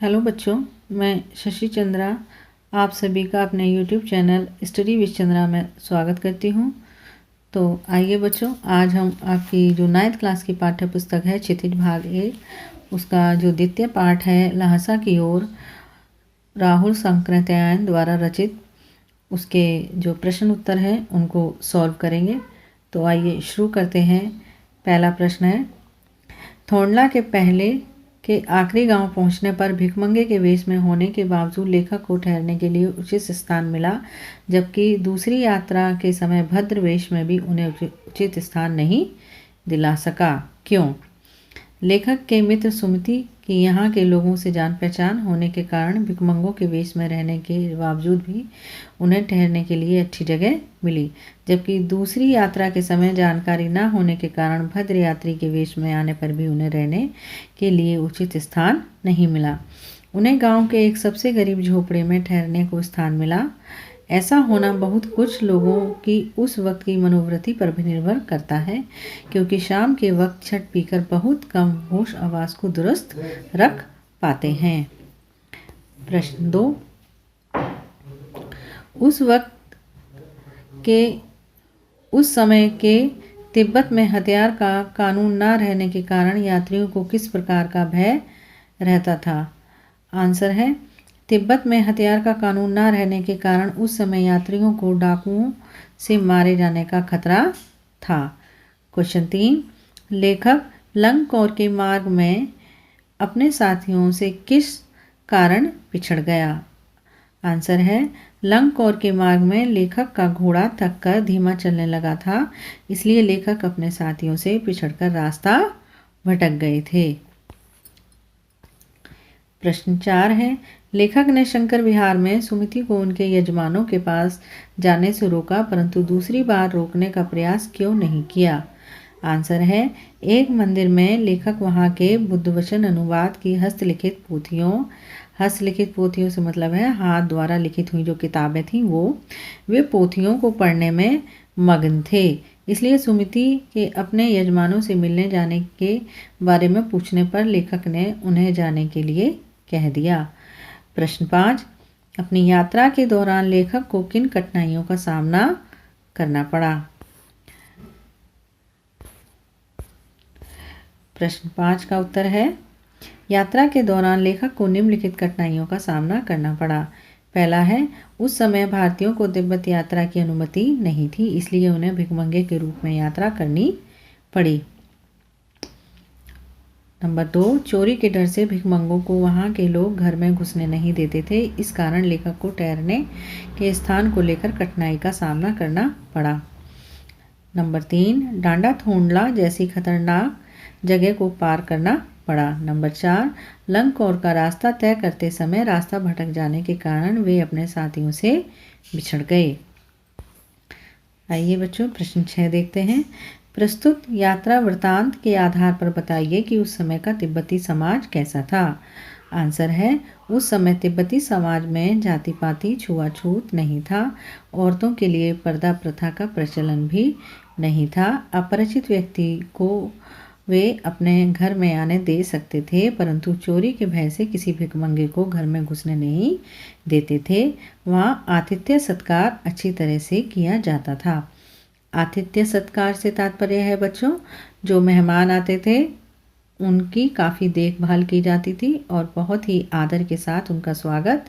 Hello बच्चों, मैं शशि चंद्रा आप सभी का अपने YouTube channel study with Chandra में स्वागत करती हूँ। तो आइए बच्चों, आज हम आपकी जो 9th क्लास की पाठ्य पुस्तक है क्षितिज भाग 1 उसका जो द्वितीय पाठ है लहसा की ओर राहुल संकृत्यायन द्वारा रचित उसके जो प्रश्न उत्तर हैं उनको सॉल्व करेंगे। तो आइए शुरू करते हैं। पहला प्रश्न है, थोंडला के पहले के आखिरी गांव पहुंचने पर भिखमंगे के वेश में होने के बावजूद लेखक को ठहरने के लिए उचित स्थान मिला, जबकि दूसरी यात्रा के समय भद्र वेश में भी उन्हें उचित स्थान नहीं दिला सका। क्यों? लेखक के मित्र सुमति की यहाँ के लोगों से जान पहचान होने के कारण भिखमंगों के वेश में रहने के बावजूद भी उन्हें ठहरने के लिए अच्छी जगह मिली, जबकि दूसरी यात्रा के समय जानकारी न होने के कारण भद्र यात्री के वेश में आने पर भी उन्हें रहने के लिए उचित स्थान नहीं मिला। उन्हें गांव के एक सबसे गरीब झोपड़े में ठहरने को स्थान मिला। ऐसा होना बहुत कुछ लोगों की उस वक्त की मनोवृत्ति पर भी निर्भर करता है, क्योंकि शाम के वक्त छट पीकर बहुत कम होश आवाज़ को दुरुस्त रख पाते हैं। प्रश्न 2, उस समय के तिब्बत में हथियार का कानून न रहने के कारण यात्रियों को किस प्रकार का भय रहता था? आंसर है, तिब्बत में हथियार का कानून न रहने के कारण उस समय यात्रियों को डाकुओं से मारे जाने का खतरा था। क्वेश्चन 3, लेखक लंगकौर के मार्ग में अपने साथियों से किस कारण पिछड़ गया? आंसर है, लंगकौर के मार्ग में लेखक का घोड़ा थक कर धीमा चलने लगा था, इसलिए लेखक अपने साथियों से पिछड़कर रास्ता भटक गए थे। प्रश्न 4 है, लेखक ने शंकर विहार में सुमति को उनके यजमानों के पास जाने से रोका, परंतु दूसरी बार रोकने का प्रयास क्यों नहीं किया? आंसर है, एक मंदिर में लेखक वहाँ के बुद्धवचन अनुवाद की हस्तलिखित पोथियों से मतलब है हाथ द्वारा लिखित हुई जो किताबें थीं वे पोथियों को पढ़ने में मग्न थे, इसलिए सुमति के अपने यजमानों से मिलने जाने के बारे में पूछने पर लेखक ने उन्हें जाने के लिए कह दिया। प्रश्न 5, अपनी यात्रा के दौरान लेखक को किन कठिनाइयों का सामना करना पड़ा? प्रश्न 5 का उत्तर है, यात्रा के दौरान लेखक को निम्नलिखित कठिनाइयों का सामना करना पड़ा। पहला है, उस समय भारतीयों को तिब्बत यात्रा की अनुमति नहीं थी, इसलिए उन्हें भिखमंगे के रूप में यात्रा करनी पड़ी। नंबर 2, चोरी के डर से भिखमंगों को वहाँ के लोग घर में घुसने नहीं देते थे, इस कारण लेखक को ठहरने के स्थान को लेकर कठिनाई का सामना करना पड़ा। नंबर 3, डांडा थोंडला जैसी खतरनाक जगह को पार करना पड़ा। नंबर 4, लंगकौर का रास्ता तय करते समय रास्ता भटक जाने के कारण वे अपने साथियों से बिछड़ गए। आइए बच्चों, प्रश्न 6 देखते हैं। प्रस्तुत यात्रा वृतांत के आधार पर बताइए कि उस समय का तिब्बती समाज कैसा था? आंसर है, उस समय तिब्बती समाज में जाति पाति छुआछूत नहीं था, औरतों के लिए पर्दा प्रथा का प्रचलन भी नहीं था, अपरिचित व्यक्ति को वे अपने घर में आने दे सकते थे, परंतु चोरी के भय से किसी भिखमंगे को घर में घुसने नहीं देते थे। वहाँ आतिथ्य सत्कार अच्छी तरह से किया जाता था। आतिथ्य सत्कार से तात्पर्य है बच्चों, जो मेहमान आते थे उनकी काफ़ी देखभाल की जाती थी और बहुत ही आदर के साथ उनका स्वागत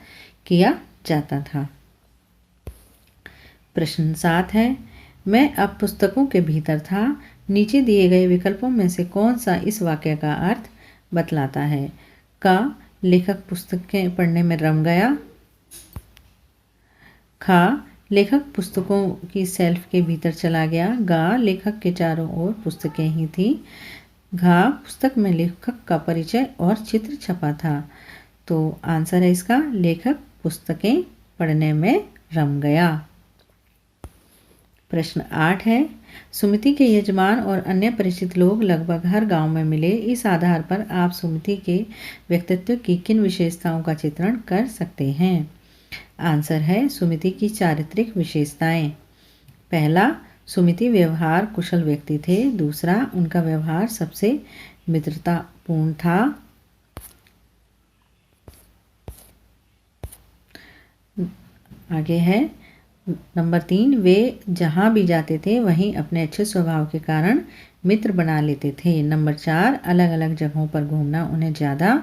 किया जाता था। प्रश्न 7 है, मैं अब पुस्तकों के भीतर था, नीचे दिए गए विकल्पों में से कौन सा इस वाक्य का अर्थ बतलाता है? क, लेखक पुस्तकें पढ़ने में रम गया। ख, लेखक पुस्तकों की शेल्फ के भीतर चला गया। ग, लेखक के चारों ओर पुस्तकें ही थीं। घ, पुस्तक में लेखक का परिचय और चित्र छपा था। तो आंसर है इसका, लेखक पुस्तकें पढ़ने में रम गया। प्रश्न 8 है, सुमति के यजमान और अन्य परिचित लोग लगभग हर गांव में मिले, इस आधार पर आप सुमति के व्यक्तित्व की किन विशेषताओं का चित्रण कर सकते हैं? आंसर है, सुमति की चारित्रिक विशेषताएं। पहला, सुमति व्यवहार कुशल व्यक्ति थे। दूसरा, उनका व्यवहार सबसे मित्रतापूर्ण था। आगे है नंबर 3, वे जहाँ भी जाते थे वहीं अपने अच्छे स्वभाव के कारण मित्र बना लेते थे। नंबर 4, अलग अलग जगहों पर घूमना उन्हें ज़्यादा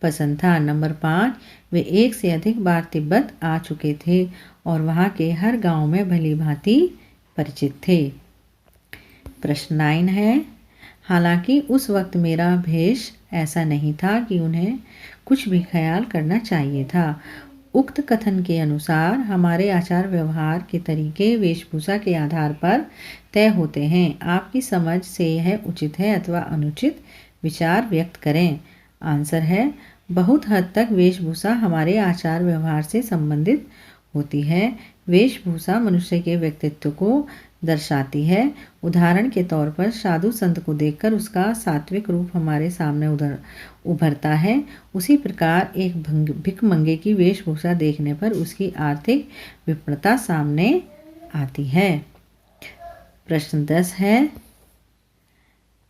पसंद था। नंबर 5, वे एक से अधिक बार तिब्बत आ चुके थे और वहाँ के हर गांव में भली भांति परिचित थे। प्रश्न 9 है, हालांकि उस वक्त मेरा भेष ऐसा नहीं था कि उन्हें कुछ भी ख्याल करना चाहिए था। उक्त कथन के अनुसार हमारे आचार व्यवहार के तरीके वेशभूषा के आधार पर तय होते हैं। आपकी समझ से यह उचित है अथवा अनुचित विचार व्यक्त करें। आंसर है, बहुत हद तक वेशभूषा हमारे आचार व्यवहार से संबंधित होती है। वेशभूषा मनुष्य के व्यक्तित्व को दर्शाती है। उदाहरण के तौर पर साधु संत को देखकर उसका सात्विक रूप हमारे सामने उभरता है। उसी प्रकार एक भिखमंगे की वेशभूषा देखने पर उसकी आर्थिक विपन्नता सामने आती है। प्रश्न 10 है,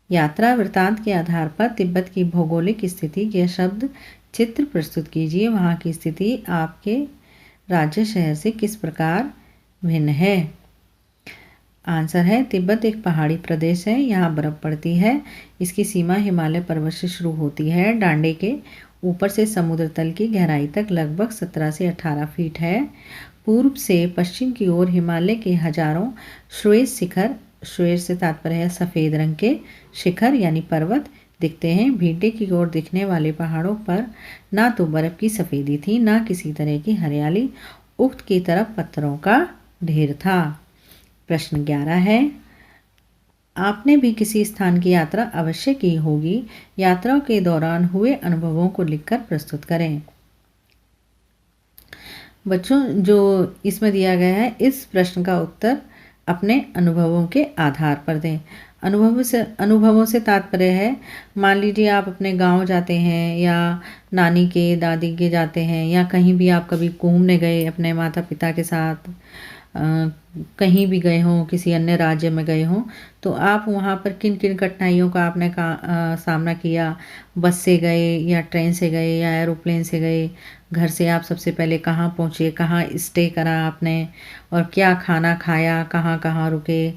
यात्रा वृत्तांत के आधार पर तिब्बत की भौगोलिक स्थिति के शब्द चित्र प्रस्तुत कीजिए। वहाँ की स्थिति आपके राज्य शहर से किस प्रकार भिन्न है। आंसर है, तिब्बत एक पहाड़ी प्रदेश है। यहाँ बर्फ पड़ती है। इसकी सीमा हिमालय पर्वत से शुरू होती है। डांडे के ऊपर से समुद्र तल की गहराई तक लगभग 17 से 18 फीट है। पूर्व से पश्चिम की ओर हिमालय के हजारों श्वेत शिखर, श्वेत से तात्पर्य है सफ़ेद रंग के शिखर यानी पर्वत, दिखते हैं। भीटे की ओर दिखने वाले पहाड़ों पर ना तो बर्फ की सफ़ेदी थी ना किसी तरह की हरियाली। उक्त की तरफ पत्थरों का ढेर था। प्रश्न 11 है, आपने भी किसी स्थान की यात्रा अवश्य की होगी। यात्रा के दौरान हुए अनुभवों को लिखकर प्रस्तुत करें। बच्चों, जो इसमें दिया गया है इस प्रश्न का उत्तर अपने अनुभवों के आधार पर दें। अनुभवों से तात्पर्य है, मान लीजिए आप अपने गांव जाते हैं या नानी के दादी के जाते हैं या कहीं भी आप कभी घूमने गए अपने माता पिता के साथ, कहीं भी गए हों, किसी अन्य राज्य में गए हों, तो आप वहाँ पर किन किन कठिनाइयों का आपने सामना किया। बस से गए या ट्रेन से गए या एरोप्लेन से गए। घर से आप सबसे पहले कहाँ पहुँचे, कहाँ स्टे करा आपने और क्या खाना खाया, कहाँ कहाँ रुके,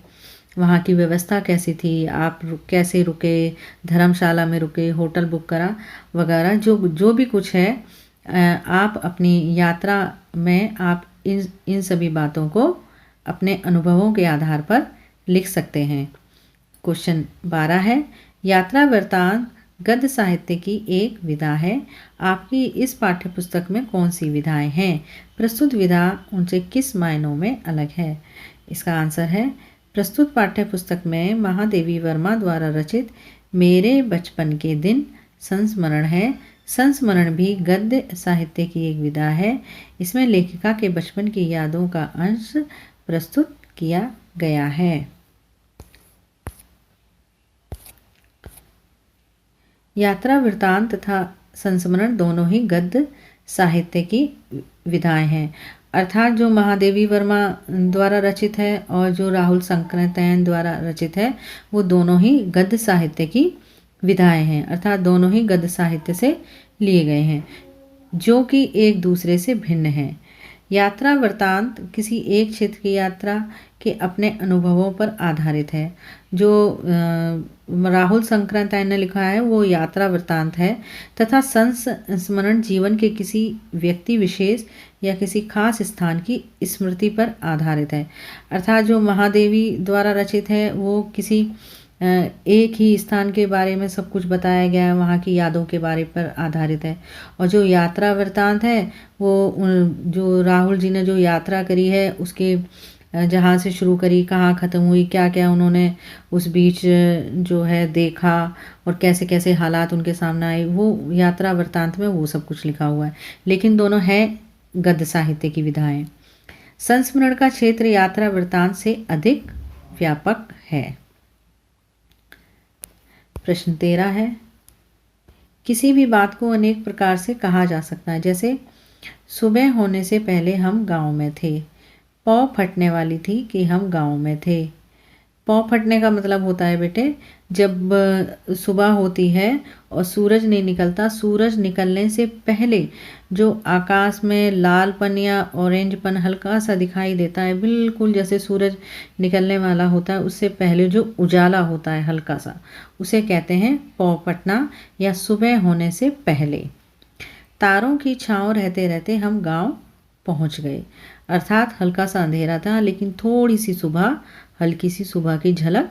वहाँ की व्यवस्था कैसी थी, आप कैसे रुके, धर्मशाला में रुके, होटल बुक करा वगैरह, जो भी कुछ है आप अपनी यात्रा में आप इन सभी बातों को अपने अनुभवों के आधार पर लिख सकते हैं। क्वेश्चन 12 है, यात्रा वृत्तांत गद्य साहित्य की एक विधा है। आपकी इस पाठ्यपुस्तक में कौन सी विधाएं हैं? प्रस्तुत विधा उनसे किस मायनों में अलग है? इसका आंसर है, प्रस्तुत पाठ्यपुस्तक में महादेवी वर्मा द्वारा रचित मेरे बचपन के दिन संस्मरण है। संस्मरण भी गद्य साहित्य की एक विधा है। इसमें लेखिका के बचपन की यादों का अंश प्रस्तुत किया गया है। यात्रा वृत्तांत तथा संस्मरण दोनों ही गद्य साहित्य की विधाएं हैं। अर्थात जो महादेवी वर्मा द्वारा रचित है और जो राहुल संक्रतैन द्वारा रचित है वो दोनों ही गद्य साहित्य की विधाएं हैं। अर्थात दोनों ही गद्य साहित्य से लिए गए हैं जो कि एक दूसरे से भिन्न हैं। यात्रा वृत्तांत किसी एक क्षेत्र की यात्रा के अपने अनुभवों पर आधारित है। जो राहुल संक्रतैन ने लिखा है वो यात्रा वृत्तांत है तथा संस्मरण जीवन के किसी व्यक्ति विशेष या किसी खास स्थान की स्मृति पर आधारित है। अर्थात जो महादेवी द्वारा रचित है वो किसी एक ही स्थान के बारे में सब कुछ बताया गया है, वहाँ की यादों के बारे पर आधारित है। और जो यात्रा वृत्तांत है वो जो राहुल जी ने जो यात्रा करी है उसके जहाँ से शुरू करी, कहाँ ख़त्म हुई, क्या क्या उन्होंने उस बीच जो है देखा और कैसे कैसे हालात उनके सामने आए, वो यात्रा वृत्तांत में वो सब कुछ लिखा हुआ है। लेकिन दोनों है गद्य साहित्य की विधाएं। संस्मरण का क्षेत्र यात्रा वृत्तांत से अधिक व्यापक है। प्रश्न 13 है, किसी भी बात को अनेक प्रकार से कहा जा सकता है। जैसे सुबह होने से पहले हम गांव में थे, पौ फटने वाली थी कि हम गांव में थे। पौ फटने का मतलब होता है बेटे जब सुबह होती है और सूरज नहीं निकलता, सूरज निकलने से पहले जो आकाश में लालपन या ऑरेंजपन हल्का सा दिखाई देता है, बिल्कुल जैसे सूरज निकलने वाला होता है, उससे पहले जो उजाला होता है हल्का सा, उसे कहते हैं पौपटना या सुबह होने से पहले। तारों की छाँव रहते रहते हम गांव पहुंच गए। अर्थात हल्का सा अंधेरा था, लेकिन थोड़ी सी सुबह, हल्की सी सुबह की झलक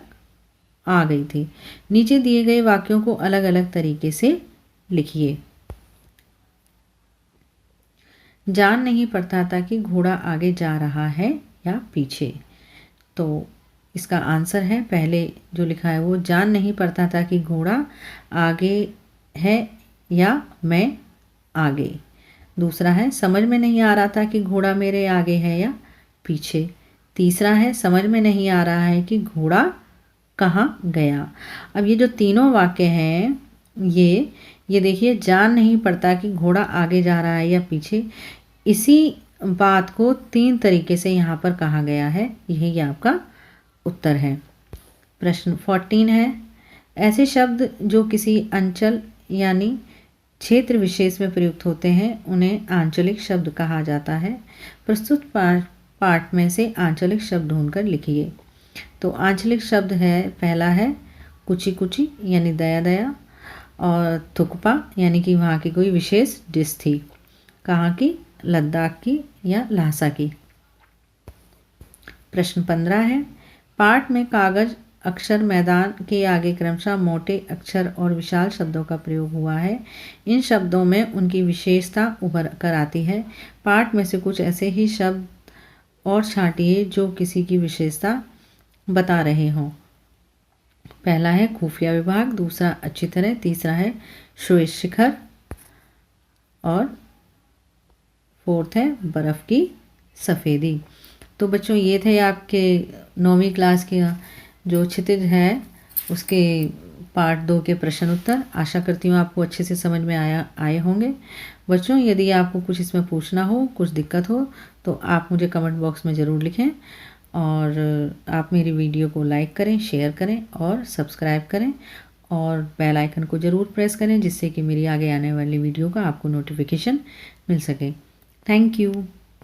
आ गई थी। नीचे दिए गए वाक्यों को अलग अलग तरीके से लिखिए। जान नहीं पड़ता था कि घोड़ा आगे जा रहा है या पीछे। तो इसका आंसर है, पहले जो लिखा है वो जान नहीं पड़ता था कि घोड़ा आगे है या मैं आगे। दूसरा है समझ में नहीं आ रहा था कि घोड़ा मेरे आगे है या पीछे। तीसरा है समझ में नहीं आ रहा है कि घोड़ा कहाँ गया। अब ये जो तीनों वाक्य हैं, ये देखिए, जान नहीं पड़ता कि घोड़ा आगे जा रहा है या पीछे, इसी बात को 3 तरीके से यहाँ पर कहा गया है। यही आपका उत्तर है। प्रश्न 14 है, ऐसे शब्द जो किसी अंचल यानी क्षेत्र विशेष में प्रयुक्त होते हैं उन्हें आंचलिक शब्द कहा जाता है। प्रस्तुत पाठ में से आंचलिक शब्द ढूंढकर लिखिए। तो आंचलिक शब्द है, पहला है कुची कुची यानी दया दया, और थुकपा यानी कि वहाँ की कोई विशेष डिश थी। कहाँ की? लद्दाख की या ल्हासा की। प्रश्न 15 है, पाठ में कागज अक्षर मैदान के आगे क्रमशः मोटे अक्षर और विशाल शब्दों का प्रयोग हुआ है। इन शब्दों में उनकी विशेषता उभर कर आती है। पाठ में से कुछ ऐसे ही शब्द और छांटिए जो किसी की विशेषता बता रहे हों। पहला है खुफिया विभाग, दूसरा अच्छी तरह, तीसरा है श्वेत शिखर और फोर्थ है बर्फ़ की सफ़ेदी। तो बच्चों, ये थे आपके 9वीं क्लास के जो क्षितिज है उसके पार्ट 2 के प्रश्न उत्तर। आशा करती हूँ आपको अच्छे से समझ में आए होंगे। बच्चों, यदि आपको कुछ इसमें पूछना हो, कुछ दिक्कत हो, तो आप मुझे कमेंट बॉक्स में ज़रूर लिखें, और आप मेरी वीडियो को लाइक करें, शेयर करें और सब्सक्राइब करें, और बेल आइकन को ज़रूर प्रेस करें, जिससे कि मेरी आगे आने वाली वीडियो का आपको नोटिफिकेशन मिल सके। Thank you.